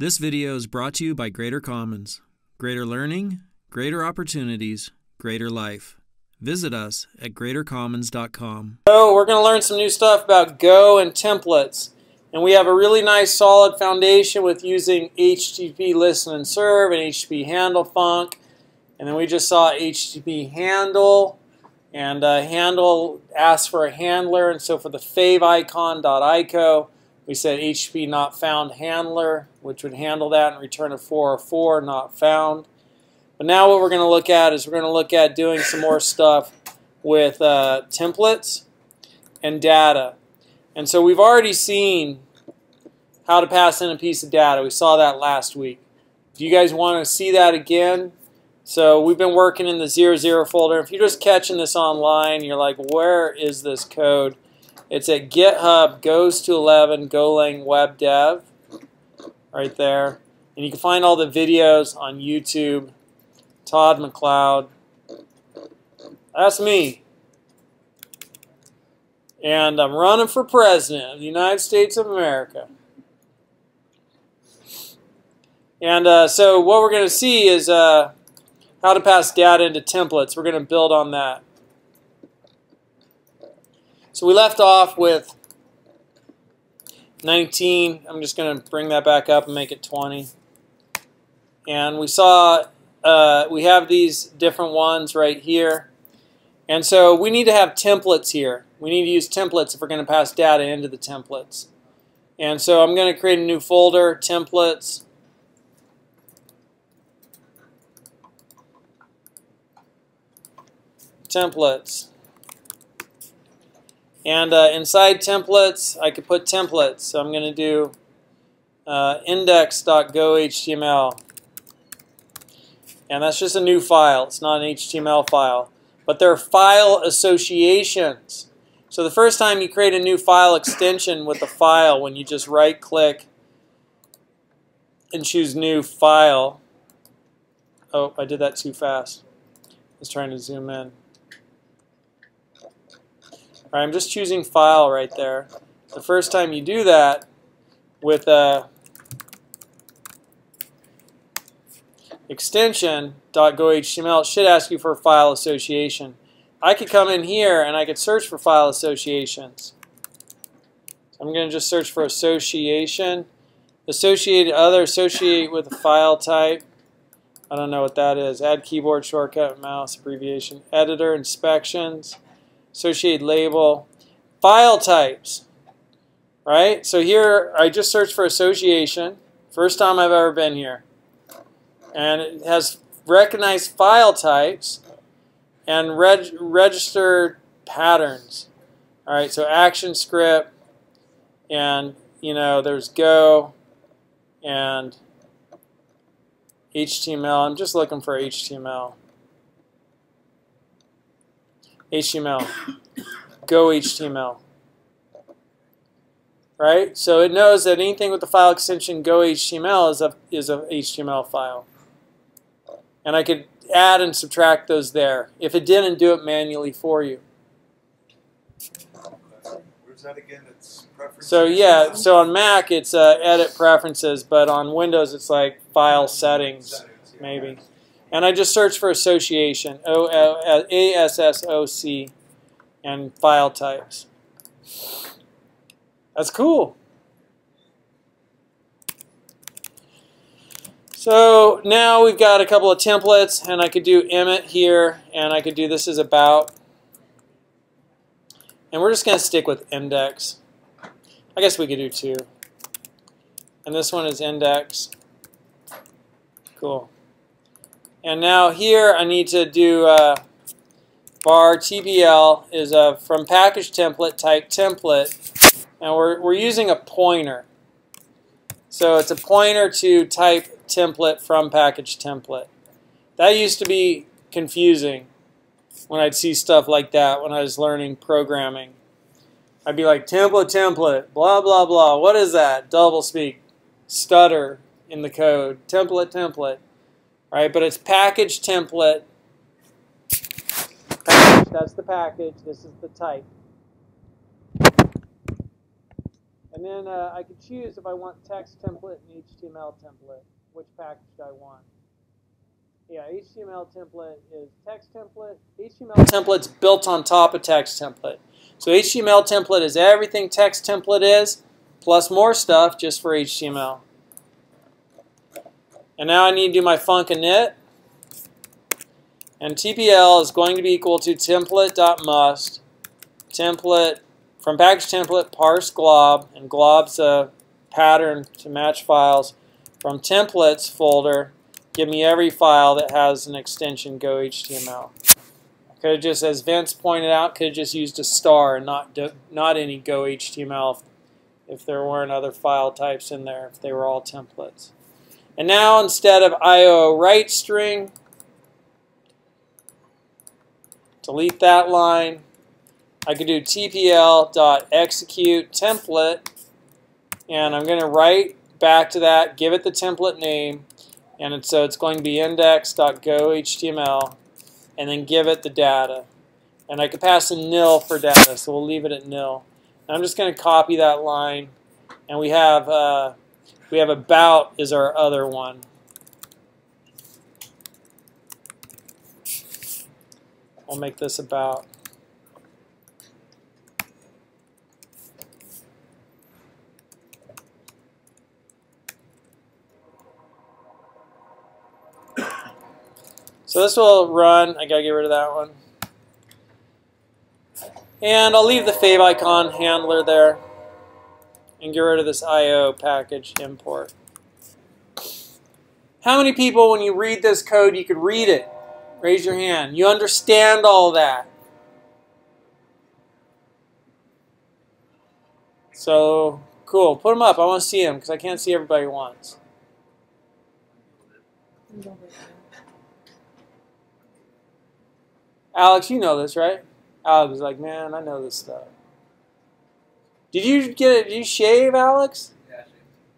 This video is brought to you by Greater Commons. Greater learning, greater opportunities, greater life. Visit us at greatercommons.com. So we're going to learn some new stuff about Go and templates. And we have a really nice solid foundation with using HTTP listen and serve and HTTP handle func. And then we just saw HTTP handle. And handle asks for a handler. And so for the favicon.ico, we said HTTP not found handler, which would handle that and return a 404 not found. But now what we're going to look at is we're going to look at doing some more stuff with templates and data. And so we've already seen how to pass in a piece of data. We saw that last week. Do you guys want to see that again? So we've been working in the 00 folder. If you're just catching this online, you're like, where is this code? It's at GitHub, goes to 11, Golang Web Dev, right there. And you can find all the videos on YouTube. Todd McLeod. That's me. And I'm running for president of the United States of America. And so what we're going to see is how to pass data into templates. We're going to build on that. So we left off with 19. I'm just going to bring that back up and make it 20. And we saw we have these different ones right here. And so we need to have templates here. We need to use templates if we're going to pass data into the templates. And so I'm going to create a new folder, templates. Templates. And inside templates, I could put templates. So I'm going to do index.gohtml. And that's just a new file. It's not an HTML file. But they're file associations. So the first time you create a new file extension with a file, when you just right-click and choose New File. Oh, I did that too fast. I was trying to zoom in. All right, I'm just choosing File right there. The first time you do that with a extension.gohtml, it should ask you for a file association. I could come in here and I could search for file associations. So I'm going to just search for association. Associate other, associate with a file type. I don't know what that is. Add keyboard shortcut, mouse, abbreviation, editor, inspections, associate label, file types. Right? So here I just searched for association. First time I've ever been here. And it has recognized file types and registered patterns. All right, so action script, and there's Go and HTML. I'm just looking for HTML. HTML. Go HTML. Right? So it knows that anything with the file extension Go HTML is a HTML file. And I could add and subtract those there if it didn't do it manually for you. Where's that again? It's preferences. So yeah, so on Mac it's edit preferences, but on Windows it's like file settings, maybe. And I just searched for association, ASSOC, and file types. That's cool. So now we've got a couple of templates, and I could do emit here, and I could do this as about. And we're just going to stick with index. I guess we could do two. And this one is index. Cool. And now here I need to do var tbl is from package template type template, and we're using a pointer. So it's a pointer to type template from package template. That used to be confusing when I'd see stuff like that when I was learning programming. I'd be like, template, blah, blah, blah. What is that? Doublespeak, stutter in the code. Template. Right? But it's package template. Package, that's the package. This is the type. And then I could choose if I want text template and HTML template, which package I want. Yeah, HTML template is text template. HTML template's built on top of text template. So HTML template is everything text template is, plus more stuff just for HTML. And now I need to do my func init. And TPL is going to be equal to template.must, template, from package template, parse glob, and glob's a pattern to match files. From templates folder, give me every file that has an extension GoHTML. I could have just, as Vince pointed out, could have just used a star and not any GoHTML if there weren't other file types in there, if they were all templates. And now instead of IO write string, delete that line. I could do tpl.execute template, and I'm going to write back to that, give it the template name, and so it's going to be index.gohtml, and then give it the data. And I could pass a nil for data, so we'll leave it at nil. And I'm just going to copy that line, and we have about is our other one. We'll make this about. So this will run. I gotta get rid of that one. And I'll leave the favicon handler there and get rid of this IO package import. How many people, when you read this code, you could read it? Raise your hand. You understand all that. So, cool. Put them up. I want to see them because I can't see everybody at once. Alex, you know this, right? Alex was like, man, I know this stuff. Did you get it? Did you shave, Alex? Yeah, I shaved.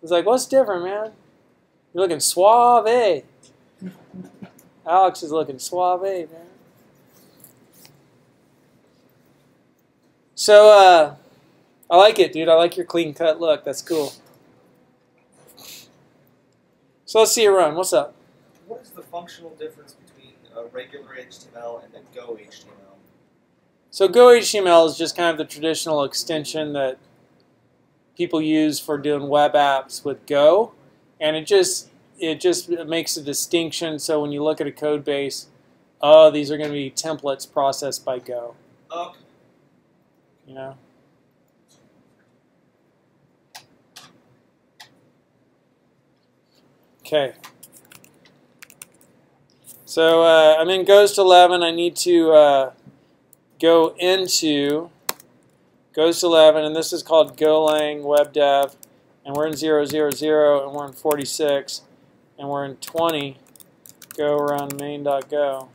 He's like, what's different, man? You're looking suave. Alex is looking suave, man. So, I like it, dude. I like your clean-cut look. That's cool. So let's see it run. What's up? What is the functional difference between a regular HTML and a GoHTML? So GoHTML is just kind of the traditional extension that people use for doing web apps with Go, and it just makes a distinction. So when you look at a code base, oh, these are going to be templates processed by Go. Okay. You know. Okay. So I'm in Ghost 11. I need to go into Ghost 11, and this is called Golang Web Dev, and we're in 000, and we're in 46, and we're in 20. Go run main.go.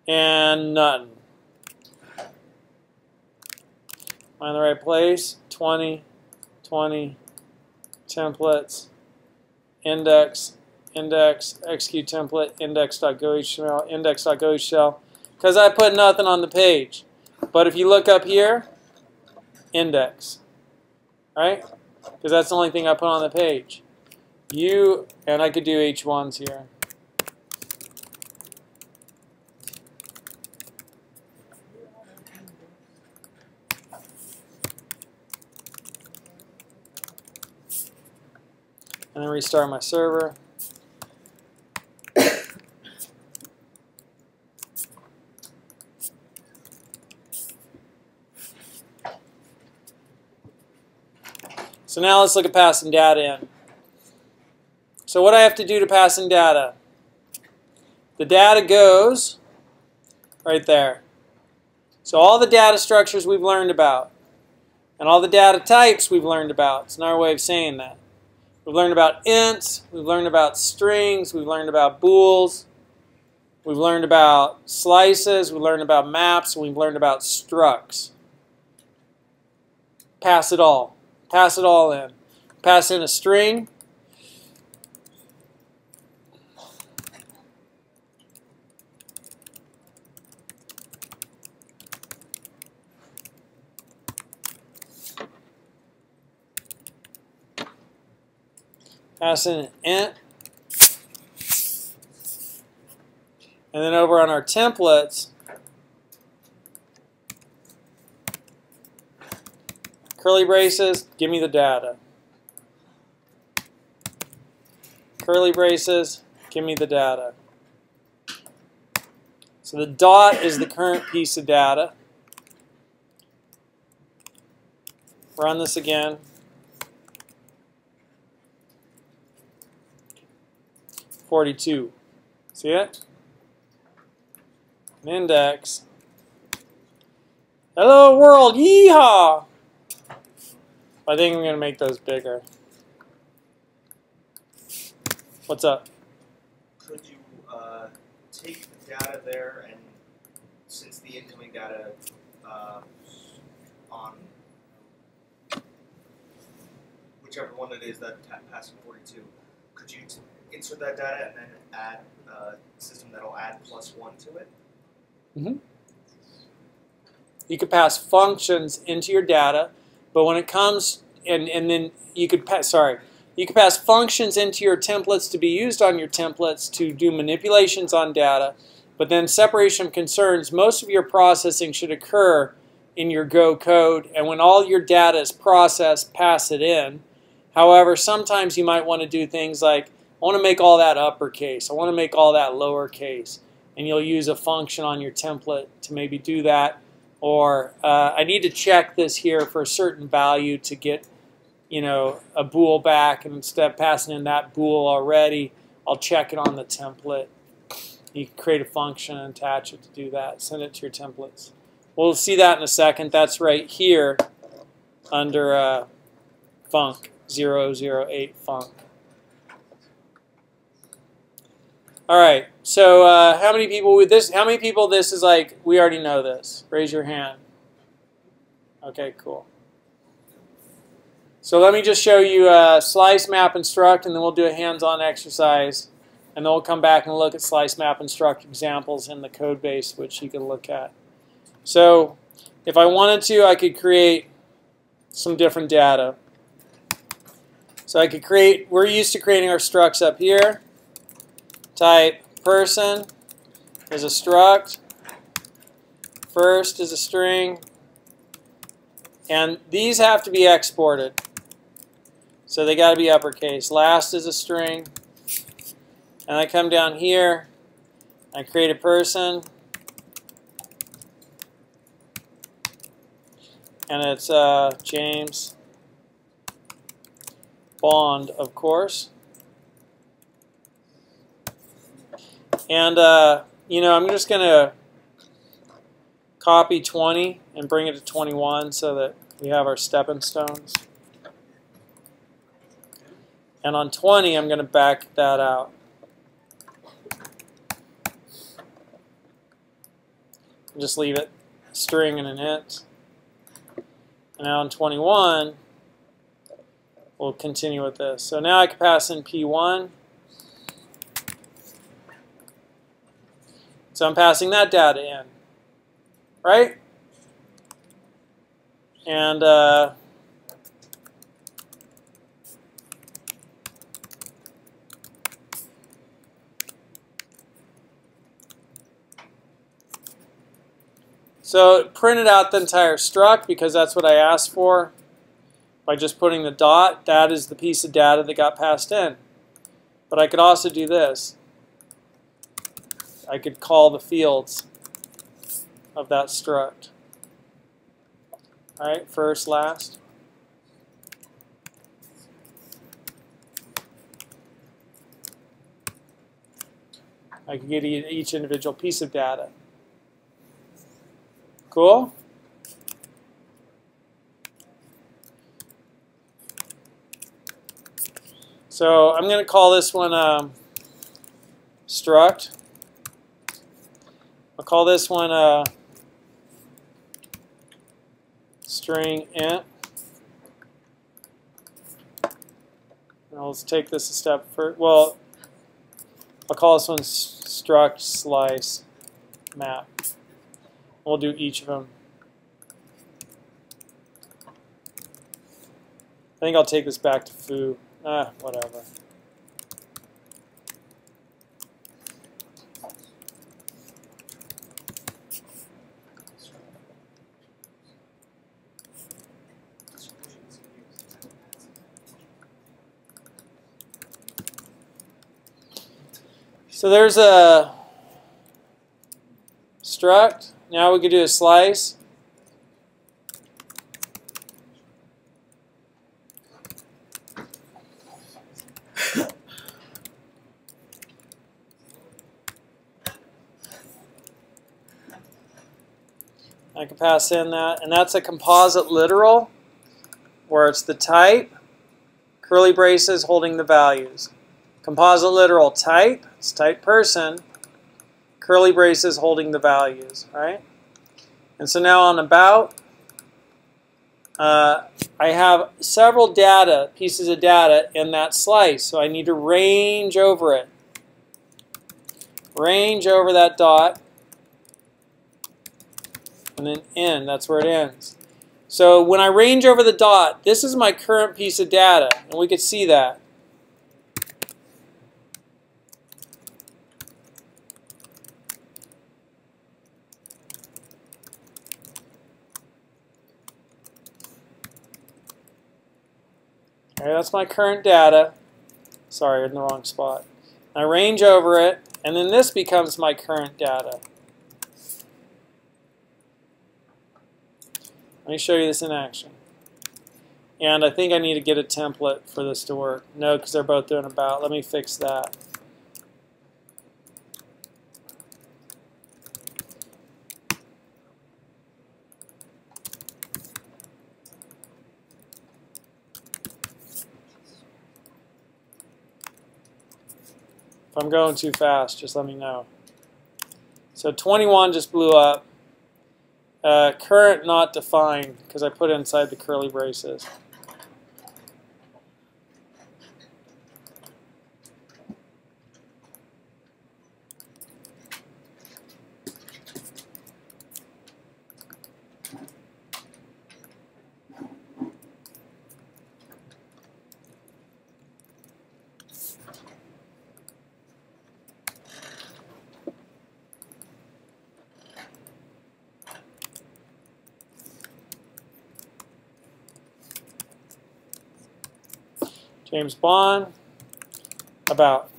And none. Am I in the right place? 20, 20, templates, index, execute template, index.gohtml, index.gohtml, because I put nothing on the page. But if you look up here, index, right? Because that's the only thing I put on the page. And I could do H1s here. And then restart my server. So now let's look at passing data in. So what do I have to do to pass in data? The data goes right there. So all the data structures we've learned about, and all the data types we've learned about. It's another way of saying that. We've learned about ints, we've learned about strings, we've learned about bools, we've learned about slices, we've learned about maps, and we've learned about structs. Pass it all. Pass it all in. Pass in a string. pass in an int. And then over on our templates, curly braces, give me the data. Curly braces, give me the data. So the dot is the current piece of data. Run this again. $42. See it? An index. Hello world, yeehaw! I think I'm going to make those bigger. What's up? Could you take the data there, and since the incoming data on whichever one it is that passing 42, could you insert that data and then add a system that'll add +1 to it? Mm-hmm. You could pass functions into your data, but when it comes, and then you could pass, you could pass functions into your templates to be used on your templates to do manipulations on data, but then separation of concerns, most of your processing should occur in your Go code, and when all your data is processed, pass it in. However, sometimes you might want to do things like, I want to make all that uppercase, I want to make all that lowercase, and you'll use a function on your template to maybe do that. Or I need to check this here for a certain value to get, you know, a bool back, and instead of passing in that bool already, I'll check it on the template. You can create a function and attach it to do that. Send it to your templates. We'll see that in a second. That's right here under func 008 func. All right. So how many people with this? How many people this is like? We already know this. Raise your hand. Okay, cool. So let me just show you slice, map, and struct, and then we'll do a hands-on exercise, and then we'll come back and look at slice, map, and struct examples in the code base, which you can look at. So if I wanted to, I could create some different data. So I could create. We're used to creating our structs up here. Type person is a struct, first is a string, and these have to be exported. So they got to be uppercase. Last is a string, and I come down here, I create a person, and it's James Bond, of course. And, you know, I'm just going to copy 20 and bring it to 21 so that we have our stepping stones. And on 20, I'm going to back that out. Just leave it string and an int. And now on 21, we'll continue with this. So now I can pass in P1. So I'm passing that data in, right? And so it printed out the entire struct because that's what I asked for by just putting the dot. That is the piece of data that got passed in. But I could also do this. I could call the fields of that struct. All right, first, last. I could get each individual piece of data. Cool? So I'm going to call this one struct. I'll call this one string int. Now let's take this a step further. Well, I'll call this one struct slice map. We'll do each of them. I think I'll take this back to foo. Whatever. So there's a struct. Now we could do a slice. I can pass in that, and that's a composite literal, where it's the type, curly braces holding the values. Composite literal type, it's type person, curly braces holding the values, right? And so now on about, I have several pieces of data in that slice, so I need to range over it. Range over that dot, and then end, that's where it ends. So when I range over the dot, this is my current piece of data, and we could see that. All right, that's my current data. Sorry, in the wrong spot. I range over it, and then this becomes my current data. Let me show you this in action. And I think I need to get a template for this to work. No, because they're both doing about. Let me fix that. If I'm going too fast, just let me know. So 21 just blew up. Current not defined, because I put it inside the curly braces. James Bond, about.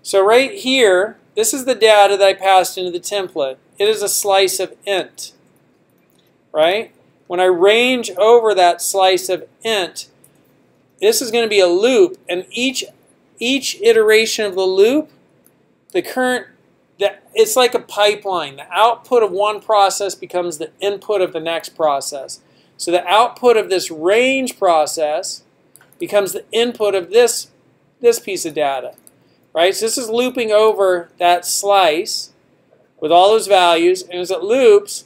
So right here, this is the data that I passed into the template. It is a slice of int, right? When I range over that slice of int, this is going to be a loop, and each iteration of the loop, it's like a pipeline. The output of one process becomes the input of the next process. So the output of this range process becomes the input of this piece of data, right? So this is looping over that slice with all those values, and as it loops,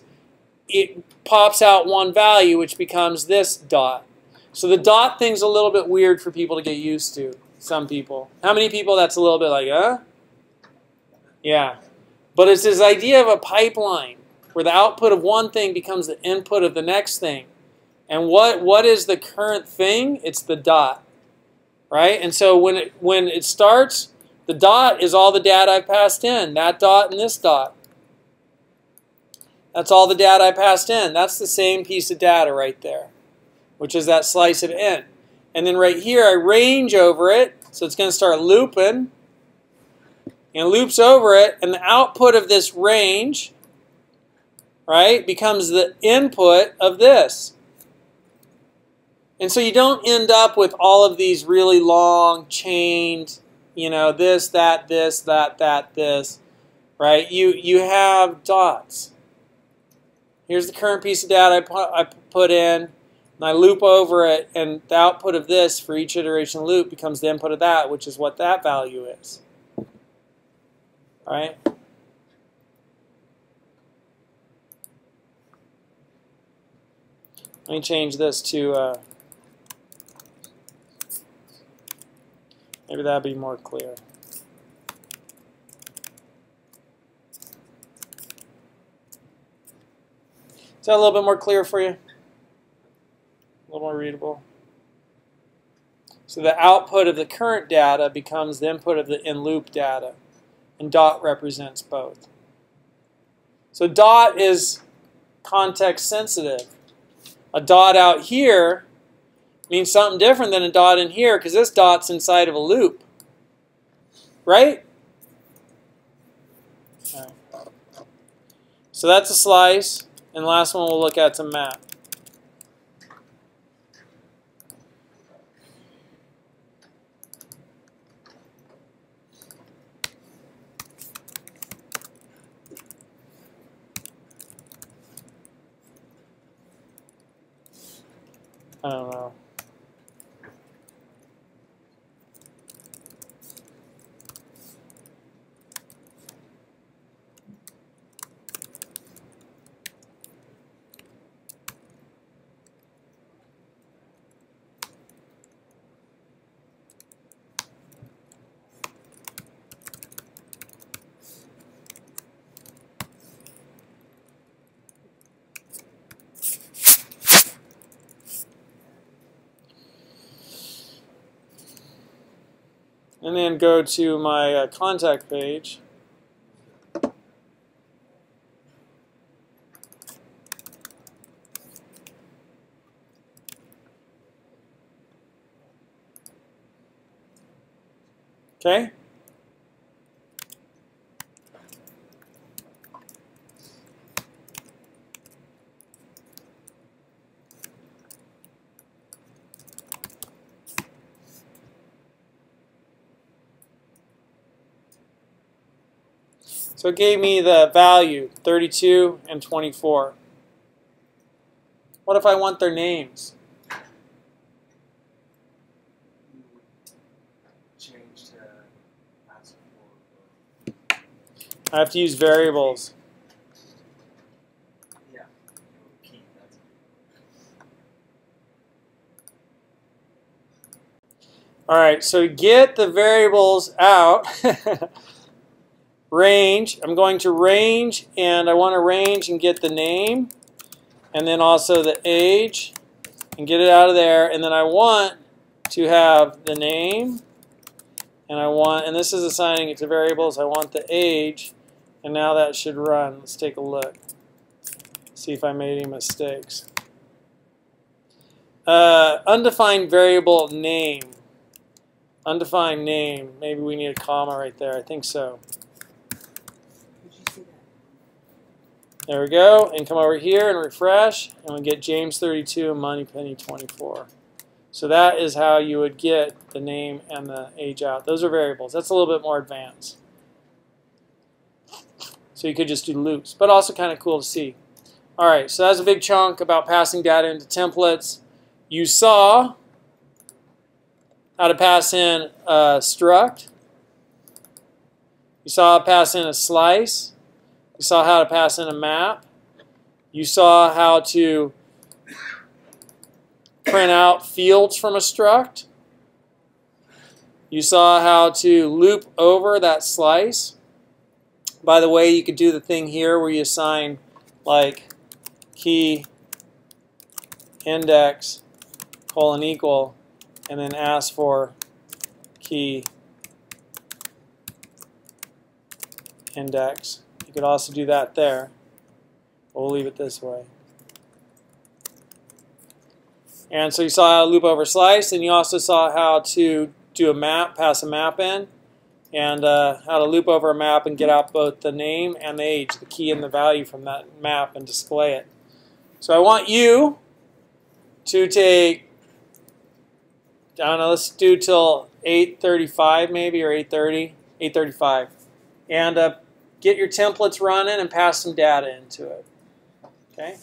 it pops out one value, which becomes this dot. So the dot thing's a little bit weird for people to get used to, some people. How many people that's a little bit like, huh? Yeah. But it's this idea of a pipeline, where the output of one thing becomes the input of the next thing. And what is the current thing? It's the dot, right? And so when it starts, the dot is all the data I've passed in, that dot and this dot. That's all the data I passed in. That's the same piece of data right there, which is that slice of int. And then right here, I range over it, so it's going to start looping. And loops over it, and the output of this range, right, becomes the input of this. And so you don't end up with all of these really long chained, this, that, this, right? You have dots. Here's the current piece of data I put in, and I loop over it, and the output of this for each iteration loop becomes the input of that, which is what that value is. Right? Let me change this to, maybe that'll be more clear. Is that a little bit more clear for you? A little more variable. So the output of the current data becomes the input of the in-loop data. And dot represents both. So dot is context sensitive. A dot out here means something different than a dot in here because this dot's inside of a loop. Right? Okay. So that's a slice. And the last one we'll look at is a map. I don't know. And then go to my contact page. Okay? So it gave me the value, 32 and 24. What if I want their names? Change to ask for. I have to use variables. Yeah. Key. That's All right, so to get the variables out, range, I'm going to range, and I want to range and get the name, and then also the age, and get it out of there, and then I want to have the name, and this is assigning it to variables, I want the age, and now that should run. Let's take a look. See if I made any mistakes. Undefined variable name. Undefined name. Maybe we need a comma right there. I think so. There we go. And come over here and refresh. And we get James 32 and Moneypenny 24. So that is how you would get the name and the age out. Those are variables. That's a little bit more advanced. So you could just do loops. But also kind of cool to see. All right. So that's a big chunk about passing data into templates. You saw how to pass in a struct. You saw how to pass in a slice. You saw how to pass in a map. You saw how to print out fields from a struct. You saw how to loop over that slice. By the way, you could do the thing here where you assign like key index :equal and then ask for key index. You could also do that there. We'll leave it this way. And so you saw how to loop over slice, and you also saw how to do a map, pass a map in, and how to loop over a map and get out both the name and the age, the key and the value from that map, and display it. So I want you to take, I don't know, let's do till 8:35 maybe, or 8:30, 8:35. And get your templates running and pass some data into it. Okay?